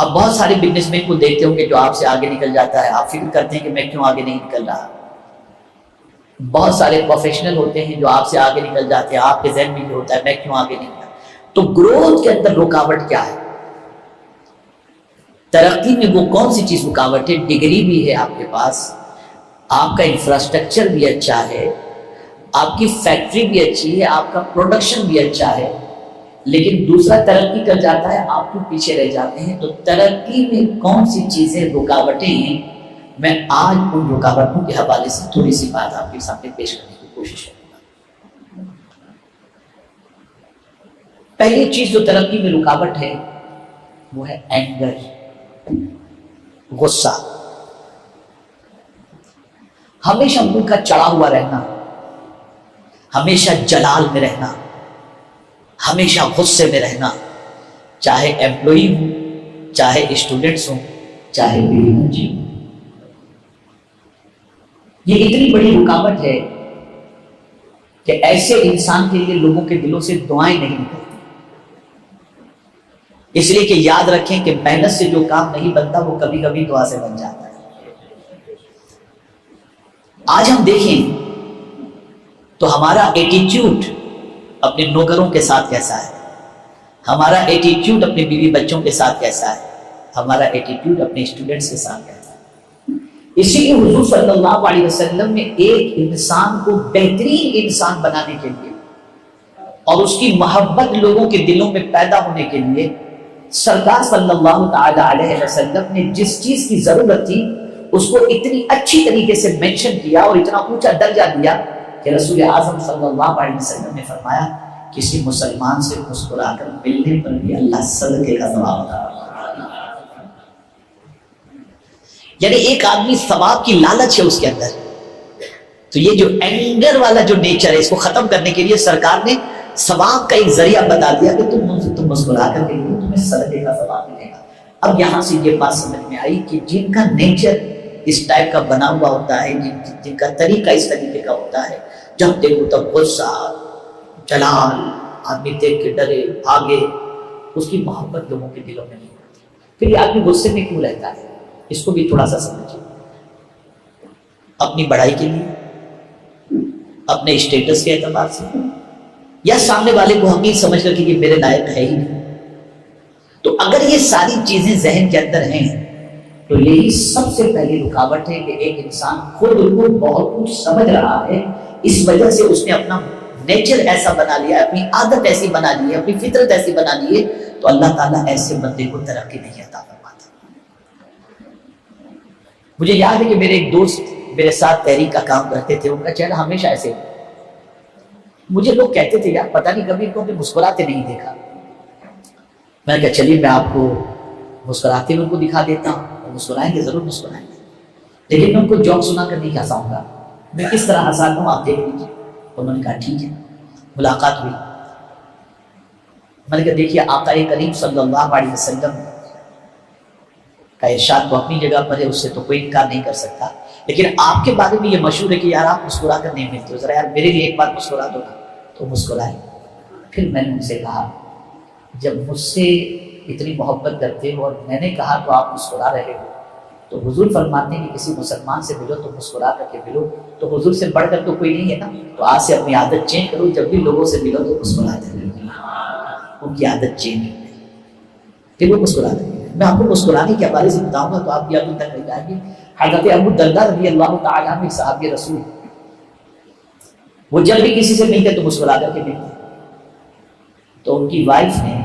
اب بہت سارے بزنس مین کو دیکھتے ہوں کہ جو آپ سے آگے نکل جاتا ہے، آپ فکر کرتے ہیں کہ میں کیوں آگے نہیں نکل رہا۔ بہت سارے پروفیشنل ہوتے ہیں جو آپ سے آگے نکل جاتے ہیں، آپ کے ذہن میں یہ ہوتا ہے میں کیوں آگے نہیں نکلا۔ تو گروتھ کے اندر رکاوٹ کیا ہے؟ ترقی میں وہ کون سی چیز رکاوٹ ہے؟ ڈگری بھی ہے آپ کے پاس، آپ کا انفراسٹرکچر بھی اچھا ہے، آپ کی فیکٹری بھی اچھی ہے، آپ کا پروڈکشن بھی اچھا ہے، لیکن دوسرا ترقی کر جاتا ہے، آپ کیوں پیچھے رہ جاتے ہیں؟ تو ترقی میں کون سی چیزیں رکاوٹیں ہیں، میں آج ان رکاوٹوں کے حوالے سے تھوڑی سی بات آپ کے سامنے پیش کرنے کی کوشش کروں گا۔ پہلی چیز جو ترقی میں رکاوٹ ہے وہ ہے اینگر، غصہ۔ ہمیشہ منہ کا چڑھا ہوا رہنا، ہمیشہ جلال میں رہنا، ہمیشہ غصے میں رہنا، چاہے ایمپلائی ہوں، چاہے اسٹوڈنٹس ہوں، چاہے بیوی بچے ہوں۔ یہ اتنی بڑی رکاوٹ ہے کہ ایسے انسان کے لیے لوگوں کے دلوں سے دعائیں نہیں نکلتی۔ اس لیے کہ یاد رکھیں کہ محنت سے جو کام نہیں بنتا وہ کبھی کبھی دعا سے بن جاتا ہے۔ آج ہم دیکھیں تو ہمارا ایٹیٹیوڈ اپنے نوکروں کے ساتھ کیسا ہے، ہمارا ایٹیٹیوڈ اپنے بیوی بچوں کے ساتھ کیسا ہے، ہمارا ایٹیٹیوڈ اپنے اسٹوڈنٹس کے ساتھ کیسا ہے۔ اسی لیے حضور صلی اللہ علیہ وسلم نے ایک انسان کو بہترین انسان بنانے کے لیے اور اس کی محبت لوگوں کے دلوں میں پیدا ہونے کے لیے سرکار صلی اللہ تعالی علیہ وسلم نے جس چیز کی ضرورت تھی اس کو اتنی اچھی طریقے سے مینشن کیا اور اتنا اونچا درجہ دیا کہ رسول اعظم صلی اللہ علیہ وسلم نے فرمایا کسی مسلمان سے مسکرا کر ملنے پر بھی اللہ صدقے کا ثواب عطا فرماتا ہے۔ یعنی ایک آدمی ثواب کی لالچ ہے اس کے اندر، تو یہ جو اینگر والا جو نیچر ہے اس کو ختم کرنے کے لیے سرکار نے ثواب کا ایک ذریعہ بتا دیا کہ تم مسکرا کر کے تمہیں صدقے کا ثواب ملے گا۔ اب یہاں سے یہ بات سمجھ میں آئی کہ جن کا نیچر اس ٹائپ کا بنا ہوا ہوتا ہے، جن کا طریقہ اس طریقے کا ہوتا ہے، جب دیکھو تب غصہ، جلال، آدمی دیکھ کے ڈرے بھاگے، اس کی محبت لوگوں کے دلوں میں نہیں ہوتی۔ پھر یہ آدمی غصے میں کیوں رہتا ہے؟ اس کو بھی تھوڑا سا سمجھیں۔ اپنی بڑائی کے لیے، اپنے اسٹیٹس کے اعتبار سے، یا سامنے والے کو حقیر سمجھ کر کہ یہ میرے لائق ہے ہی نہیں۔ تو اگر یہ ساری چیزیں ذہن کے اندر ہیں تو یہی سب سے پہلی رکاوٹ ہے کہ ایک انسان خود کو بہت کچھ سمجھ رہا ہے، اس وجہ سے اس نے اپنا نیچر ایسا بنا لیا ہے، اپنی عادت ایسی بنا لی ہے، اپنی فطرت ایسی بنا لی ہے، تو اللہ تعالیٰ ایسے بندے کو ترقی نہیں عطا فرماتا۔ مجھے یاد ہے کہ میرے ایک دوست میرے ساتھ تحریک کا کام کرتے تھے، ان کا چہرہ ہمیشہ ایسے، مجھے لوگ کہتے تھے یار پتہ نہیں کبھی ان کو مسکراتے نہیں دیکھا۔ میں نے کہا چلیے میں آپ کو مسکراتے ہوئے ان کو دکھا دیتا ہوں، مسکرائیں گے ضرور مسکرائیں گے، لیکن میں ان کو جوک سنا کر نہیں ہنساؤں گا، میں کس طرح ہنساتا ہوں آپ دیکھ لیجیے۔ انہوں نے کہا ٹھیک ہے۔ ملاقات ہوئی، میں نے کہا دیکھیے آقا کریم صلی اللہ علیہ وسلم کا ارشاد تو اپنی جگہ پر ہے، اس سے تو کوئی انکار نہیں کر سکتا، لیکن آپ کے بارے میں یہ مشہور ہے کہ یار آپ مسکرا کر نہیں ملتے ہو، ذرا یار میرے لیے ایک بار مسکرا دو نا۔ تو مسکرائے۔ پھر میں نے ان سے کہا جب مجھ سے اتنی محبت کرتے ہو اور میں نے کہا تو آپ مسکرا رہے ہو، تو حضور فرماتے ہیں کہ کسی مسلمان سے ملو تو مسکرا کر کے ملو، تو حضور سے بڑھ کر تو کوئی نہیں ہے نا، تو آج سے اپنی عادت چینج کرو، جب بھی لوگوں سے ملو تو مسکراتے رہو۔ ان کی عادت چینج ہو گئی، پھر وہ مسکراتے رہے۔ میں آپ کو مسکرانے کے حوالے سے بتاؤں گا تو آپ بھی ابھی تک رہ جائیں گے۔ حضرت ابو الدرداء رضی اللہ تعالیٰ عنہ ایک صحابی رسول، وہ جب بھی کسی سے ملتے تو مسکرا کر کے ملتے، تو ان کی وائف نے،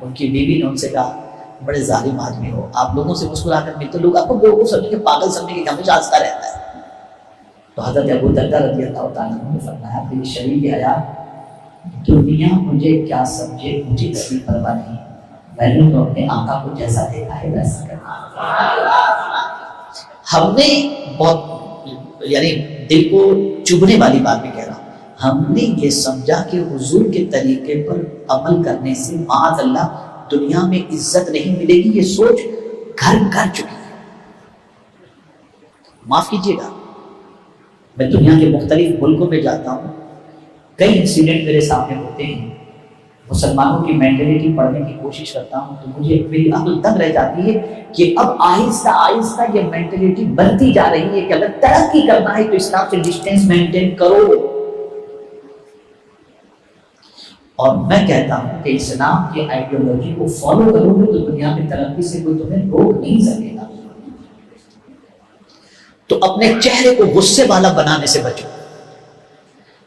ان کی بیوی نے ان سے کہا بڑے ظالم آدمی ہو، آپ لوگوں سے مسکرا کر ملتے، لوگ آپ کو بیوقوف سمجھیں گے، پاگل سمجھیں گے، ہمیشہ ہنستا رہتا ہے۔ تو حضرت ابو الدرداء رضی اللہ تعالیٰ عنہ نے فرمایا میری شریف حیات دنیا مجھے کیا سمجھے مجھے کبھی پرواہ نہیں، میں نے تو اپنے آقا کو جیسا دیکھا ہے ویسا کرنا۔ ہم نے بہت یعنی دل کو چبھنے والی بات بھی کہہ رہا ہوں، ہم نے یہ سمجھا کہ حضور کے طریقے پر عمل کرنے سے معاذ اللہ دنیا میں عزت نہیں ملے گی، یہ سوچ گھر کر چکی ہے۔ معاف کیجیے گا، میں دنیا کے مختلف ملکوں میں جاتا ہوں، کئی انسیڈنٹ میرے سامنے ہوتے ہیں مسلمانوں کی مینٹلٹی پڑھنے کی کوشش کرتا ہوں تو مجھے میری عقل تنگ رہ جاتی ہے کہ اب آہستہ آہستہ یہ مینٹلٹی بنتی جا رہی ہے کہ اگر ترقی کرنا ہے تو اسلام سے ڈسٹینس مینٹین کرو. اور میں کہتا ہوں کہ اسلام کی آئیڈیالوجی کو فالو کرو گے تو دنیا میں ترقی سے کوئی تمہیں روک نہیں سکے گا. تو اپنے چہرے کو غصے والا بنانے سے بچو.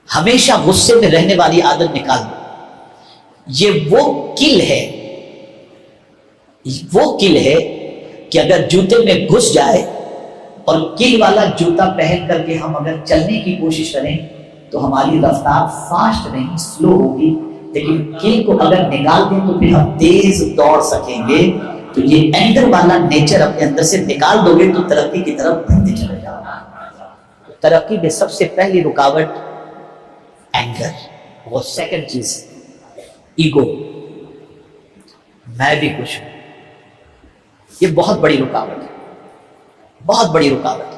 ہمیشہ غصے میں رہنے والی عادت نکال دو. یہ وہ کل ہے کہ اگر جوتے میں گھس جائے اور کل والا جوتا پہن کر کے ہم اگر چلنے کی کوشش کریں تو ہماری رفتار فاسٹ نہیں سلو ہوگی، لیکن کل کو اگر نکال دیں تو پھر ہم تیز دوڑ سکیں گے. تو یہ اینگر والا نیچر اپنے اندر سے نکال دو گے تو ترقی کی طرف بڑھتے چلے جاؤ. ترقی میں سب سے پہلی رکاوٹ اینگر، وہ سیکنڈ چیز ایگو، میں بھی کچھ ہوں. یہ بہت بڑی رکاوٹ ہے، بہت بڑی رکاوٹ ہے.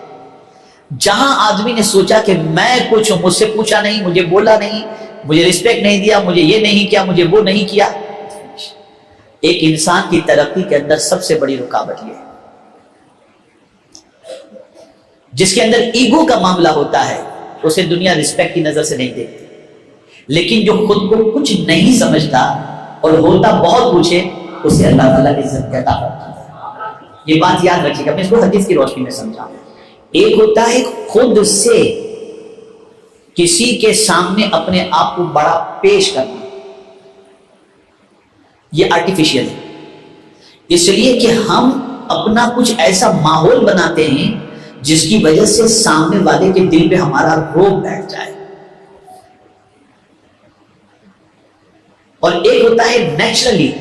جہاں آدمی نے سوچا کہ میں کچھ ہوں، مجھ سے پوچھا نہیں، مجھے بولا نہیں، مجھے رسپیکٹ نہیں دیا، مجھے یہ نہیں کیا، مجھے وہ نہیں کیا. ایک انسان کی ترقی کے اندر سب سے بڑی رکاوٹ یہ ہے. جس کے اندر ایگو کا معاملہ ہوتا ہے اسے دنیا رسپیکٹ کی نظر سے نہیں دیکھتی، لیکن جو خود کو کچھ نہیں سمجھتا اور ہوتا بہت کچھ ہے اسے اللہ تعالیٰ عزت عطا کرتا ہے. یہ بات یاد رکھیے گا، میں اس کو حدیث کی روشنی میں سمجھاؤں. ایک ہوتا ہے خود سے کسی کے سامنے اپنے آپ کو بڑا پیش کرنا، یہ آرٹیفیشیل ہے. اس لیے کہ ہم اپنا کچھ ایسا ماحول بناتے ہیں جس کی وجہ سے سامنے والے کے دل پہ ہمارا روب بیٹھ جائے. اور ایک ہوتا ہے نیچرلی،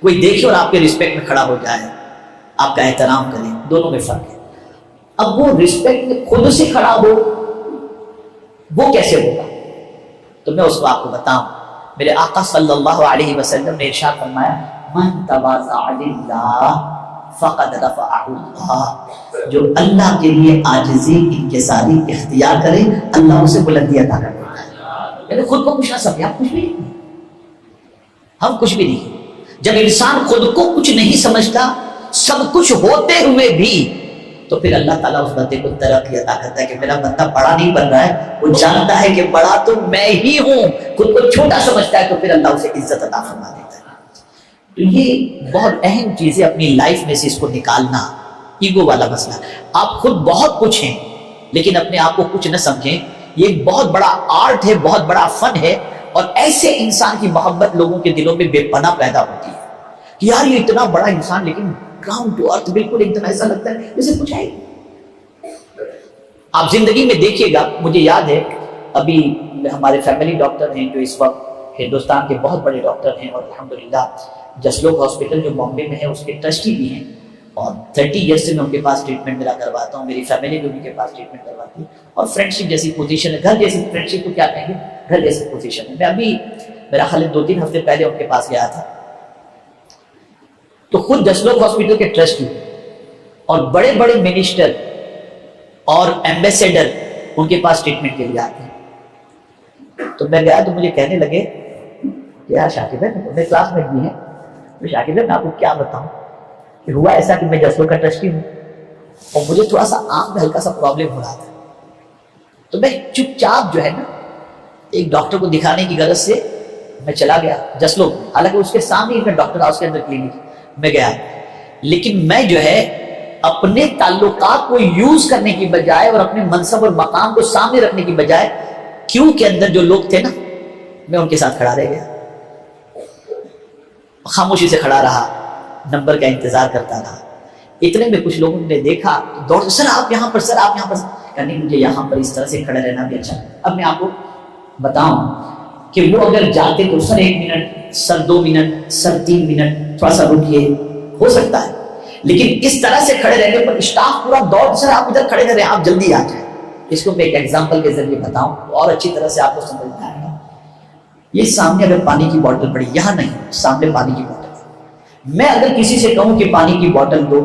کوئی دیکھے اور آپ کے رسپیکٹ میں کھڑا ہو جائے، آپ کا احترام کرے. دونوں میں فرق ہے. اب وہ رسپیکٹ میں خود سے کھڑا ہو وہ کیسے ہوگا؟ تو میں اس کو آپ کو بتاؤں. میرے آقا صلی اللہ علیہ وسلم نے ارشاد فرمایا من تواضع للہ فقد رفعہ اللہ. جو اللہ کے لیے عاجزی انکساری اختیار کرے اللہ اسے بلندی عطا کر دیتا ہے. یعنی خود کو کچھ نہ سمجھے، ہم کچھ بھی نہیں، ہم کچھ بھی نہیں. جب انسان خود کو کچھ نہیں سمجھتا سب کچھ ہوتے ہوئے بھی تو پھر اللہ تعالیٰ اس بندے کو ترقی عطا کرتا ہے کہ میرا بندہ بڑا نہیں بن رہا ہے، وہ جانتا ہے کہ بڑا تو میں ہی ہوں. خود کو چھوٹا سمجھتا ہے تو پھر اللہ اسے عزت عطا فرما دیتا ہے. تو یہ بہت اہم چیز ہے اپنی لائف میں سے اس کو نکالنا. ایگو والا مسئلہ، آپ خود بہت کچھ ہیں لیکن اپنے آپ کو کچھ نہ سمجھیں. یہ ایک بہت بڑا آرٹ ہے، بہت بڑا فن ہے. اور ایسے انسان کی محبت لوگوں کے دلوں میں بے پناہ پیدا ہوتی ہے کہ یار یہ اتنا بڑا انسان لیکن گراؤنڈ ٹو ارتھ بالکل ایک دم ایسا لگتا ہے جیسے کچھ ہے. آپ زندگی میں دیکھیے گا، مجھے یاد ہے ابھی ہمارے فیملی ڈاکٹر ہیں جو اس وقت ہندوستان کے بہت بڑے ڈاکٹر ہیں اور الحمدللہ جسلوک ہاسپٹل جو بامبے میں ہے اس کے ٹرسٹی بھی ہیں. اور 30 ایئر سے میں ان کے پاس ٹریٹمنٹ میرا کرواتا ہوں. میری فیملی بھی ان کے پاس ٹریٹمنٹ کرواتی ہے اور فرینڈشپ جیسی پوزیشن ہے، گھر جیسی فرینڈشپ کو کیا کہیں گے، گھر جیسی پوزیشن ہے. میں ابھی میرا خیال ہے 2-3 ہفتے پہلے ان کے پاس گیا تھا. تو خود جسلوک ہاسپٹل کے ٹرسٹی اور بڑے بڑے منسٹر اور ایمبیسیڈر ان کے پاس ٹریٹمنٹ کے لیے آتے ہیں. تو میں گیا تو مجھے کہنے لگے کہ یار شاکر بھائی میرے کلاس میٹ بھی ہیں، تو شاکر بھائی میں آپ کو کیا بتاؤں کہ ہوا ایسا کہ میں جسلوک کا ٹرسٹی ہوں اور مجھے تھوڑا سا آنکھ میں ہلکا سا پرابلم ہو رہا تھا. تو میں چپ چاپ جو ہے نا ایک ڈاکٹر کو دکھانے کی غرض سے میں چلا گیا جسلوک. حالانکہ اس کے سامنے ایک ڈاکٹر ہاؤس کے اندر کلینک میں گیا، لیکن میں جو ہے اپنے تعلقات کو یوز کرنے کی بجائے اور اپنے منصب اور مقام کو سامنے رکھنے کی بجائے کیوں کے اندر جو لوگ تھے نا میں ان کے ساتھ کھڑا رہ گیا، خاموشی سے کھڑا رہا، نمبر کا انتظار کرتا رہا. اتنے میں کچھ لوگوں نے دیکھا دوڑ سر آپ یہاں پر، سر آپ یہاں پر. نہیں مجھے یہاں پر اس طرح سے کھڑا رہنا بھی اچھا. اب میں آپ کو بتاؤں کہ وہ اگر جاتے تو سر 1 منٹ، سر 2 منٹ، سر 3 منٹ، تھوڑا سا رکیے، ہو سکتا ہے. لیکن اس طرح سے کھڑے رہنے پر اسٹاف پورا دوڑ سر آپ ادھر کھڑے رہے، آپ جلدی آ جائیں. اس کو میں ایک ایگزامپل کے ذریعے بتاؤں اور اچھی طرح سے آپ کو سمجھ میں آئے گا. یہ سامنے اگر پانی کی بوتل پڑی، یہاں نہیں، سامنے پانی کی بوتل، میں اگر کسی سے کہوں کہ پانی کی بوتل دو،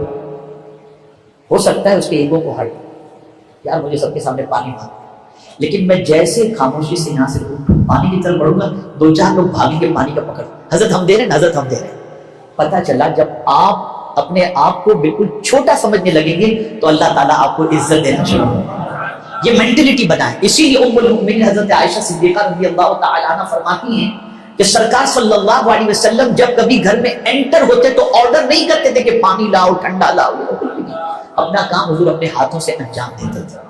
ہو سکتا ہے اس کے ایگو کو ہرٹ، یار مجھے سب کے سامنے پانی مانگ. لیکن میں جیسے خاموشی سے یہاں سے پانی کی طرف بڑھوں گا 2-4 لوگ بھاگیں گے پانی کا پکڑ، حضرت ہم دے رہے ہیں، حضرت ہم دے رہے ہیں۔ پتہ چلا جب آپ اپنے آپ کو بالکل چھوٹا سمجھنے لگیں گے تو اللہ تعالیٰ آپ کو عزت دینا شروع ہوگا۔ یہ مینٹلٹی بنائیں۔ اسی لیے ام المؤمنین حضرت عائشہ صدیقہ رضی اللہ تعالی عنہ فرماتی ہیں کہ سرکار صلی اللہ علیہ وسلم جب کبھی گھر میں انٹر ہوتے تو آرڈر نہیں کرتے تھے کہ پانی لاؤ، ٹھنڈا لاؤ، اپنا کام حضور اپنے ہاتھوں سے انجام دیتے تھے۔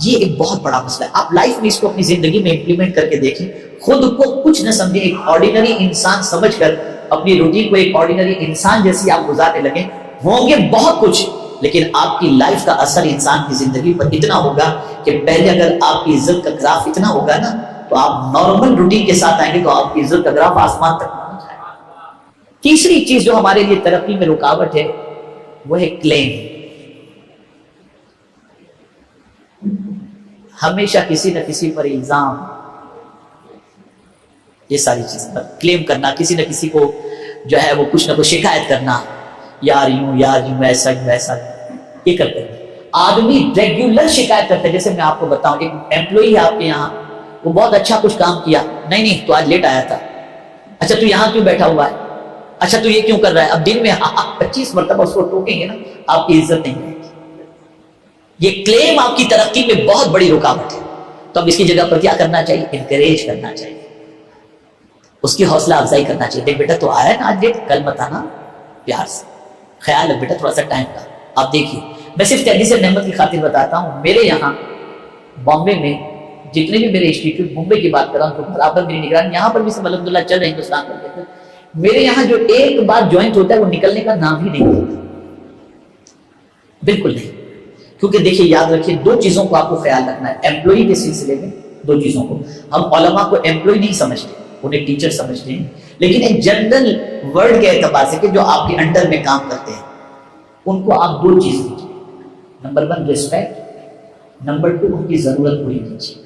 یہ ایک بہت بڑا مسئلہ ہے، آپ لائف میں اس کو اپنی زندگی میں امپلیمنٹ کر کے دیکھیں، خود کو کچھ نہ سمجھیں، ایک آرڈینری انسان سمجھ کر اپنی روٹین کو ایک آرڈینری انسان جیسی آپ گزارنے لگیں، ہوں گے بہت کچھ، لیکن آپ کی لائف کا اثر انسان کی زندگی پر اتنا ہوگا کہ پہلے اگر آپ کی عزت کا گراف اتنا ہوگا نا تو آپ نارمل روٹین کے ساتھ آئیں گے تو آپ کی عزت کا گراف آسمان تک پہنچ جائے گا۔ تیسری چیز جو ہمارے لیے ترقی میں رکاوٹ ہے وہ ہے کلیم۔ ہمیشہ کسی نہ کسی پر الزام، یہ ساری چیزیں کلیم کرنا، کسی نہ کسی کو جو ہے وہ کچھ نہ کچھ شکایت کرنا، یار یوں ایسا یہ کرتے ہیں۔ آدمی ریگولر شکایت کرتے ہیں، جیسے میں آپ کو بتاؤں، ایک امپلائی ہے آپ کے یہاں، وہ بہت اچھا کچھ کام کیا، نہیں تو آج لیٹ آیا تھا، اچھا تو یہاں کیوں بیٹھا ہوا ہے، اچھا تو یہ کیوں کر رہا ہے، اب دن میں 25 مرتبہ اس کو ٹوکیں گے نا، آپ کی عزت نہیں ہے۔ یہ کلیم آپ کی ترقی میں بہت بڑی رکاوٹ ہے، تو اب اس کی جگہ پر کیا کرنا چاہیے؟ انکریج کرنا چاہیے، اس کی حوصلہ افزائی کرنا چاہیے۔ دیکھ بیٹا تو آیا نا آج لیٹ، کل مت آنا، پیار سے خیال رکھ بیٹا، تھوڑا سا ٹائم کا۔ آپ دیکھیے، میں صرف تحدیث نعمت کی خاطر بتاتا ہوں، میرے یہاں بامبے میں جتنے بھی میرے انسٹیٹیوٹ، ممبئی کی بات کر رہا ہوں تو برابر میری نگرانی یہاں پر بھی سب الحمدللہ چل رہے ہیں ہندوستان میں۔ میرے یہاں جو ایک بار جوائنٹ ہوتا ہے وہ نکلنے کا نام ہی نہیں لیتا، بالکل نہیں۔ کیونکہ دیکھیے یاد رکھیے، 2 چیزوں کو آپ کو خیال رکھنا ہے امپلائی کے سلسلے میں، 2 چیزوں کو۔ ہم علماء کو امپلائی نہیں سمجھتے، انہیں ٹیچر سمجھتے ہیں، لیکن ایک جنرل ورڈ کے اعتبار سے کہ جو آپ کے انڈر میں کام کرتے ہیں ان کو آپ 2 چیز دیجیے، نمبر 1 ریسپیکٹ، نمبر 2 ان کی ضرورت پوری کیجیے۔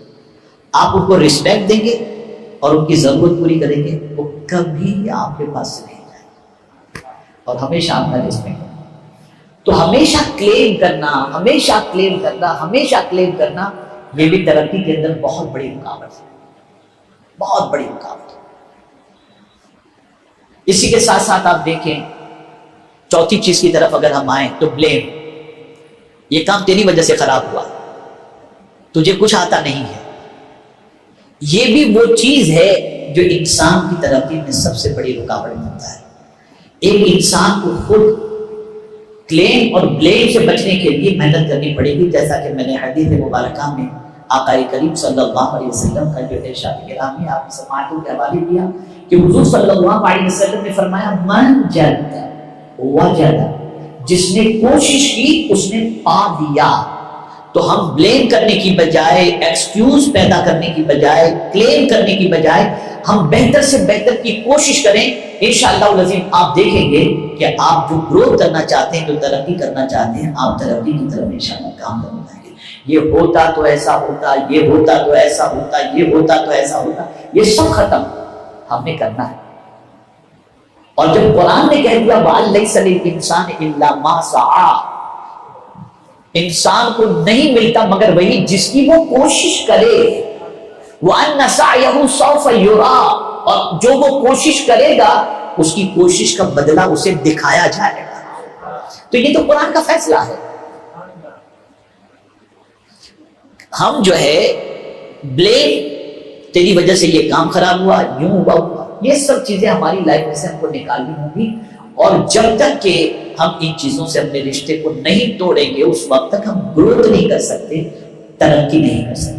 آپ ان کو ریسپیکٹ دیں گے اور ان کی ضرورت پوری کریں گے، وہ کبھی آپ کے پاس سے نہیں جائیں گے، اور ہمیشہ آپ کا ریسپیکٹ۔ تو ہمیشہ کلیم کرنا، ہمیشہ کلیم کرنا، ہمیشہ کلیم کرنا، یہ بھی ترقی کے اندر بہت بڑی رکاوٹ ہے، بہت بڑی رکاوٹ ہے۔ اسی کے ساتھ ساتھ آپ دیکھیں، چوتھی چیز کی طرف اگر ہم آئیں تو بلیم۔ یہ کام تیری وجہ سے خراب ہوا، تجھے کچھ آتا نہیں ہے۔ یہ بھی وہ چیز ہے جو انسان کی ترقی میں سب سے بڑی رکاوٹ بنتا ہے۔ ایک انسان کو خود کلیم اور بلیم سے بچنے کے لیے محنت کرنی پڑے گی، جیسا کہ میں نے حدیث مبارکہ میں آقا کریم صلی اللہ علیہ وسلم کا جو ارشاد گرامی آپ کی سماعتوں کے حوالے دیا کہ حضور صلی اللہ علیہ وسلم نے فرمایا من جد وجد، جس نے کوشش کی اس نے پا دیا۔ تو ہم بلیم کرنے کی بجائے، ایکسکیوز پیدا کرنے کی بجائے، کلیم کرنے کی بجائے ہم بہتر سے بہتر کی کوشش کریں۔ انشاءاللہ العظیم آپ دیکھیں گے کہ آپ جو گروتھ کرنا چاہتے ہیں، جو ترقی کرنا چاہتے ہیں، آپ ترقی کی طرف انشاءاللہ کام کرنے لگیں گے۔ یہ ہوتا تو ایسا ہوتا، یہ ہوتا تو ایسا ہوتا، یہ ہوتا تو ایسا ہوتا، یہ سب ختم ہم نے کرنا ہے۔ اور جب قرآن نے کہہ دیا وَأَن لَيْسَ لِلْإِنسَانِ إِلَّا مَا سَعَىٰ، انسان کو نہیں ملتا مگر وہی جس کی وہ کوشش کرے، وَأَنَّ سَعْيَهُ سَوْفَ يُرَىٰ، اور جو وہ کوشش کرے گا اس کی کوشش کا بدلہ اسے دکھایا جائے گا۔ تو یہ تو قرآن کا فیصلہ ہے۔ ہم جو ہے بلیم، تیری وجہ سے یہ کام خراب ہوا، یوں ہوا، یہ سب چیزیں ہماری لائف میں سے ہم کو نکالنی ہوں گی، اور جب تک کہ ہم ان چیزوں سے اپنے رشتے کو نہیں توڑیں گے اس وقت تک ہم گروتھ نہیں کر سکتے، ترقی نہیں کر سکتے۔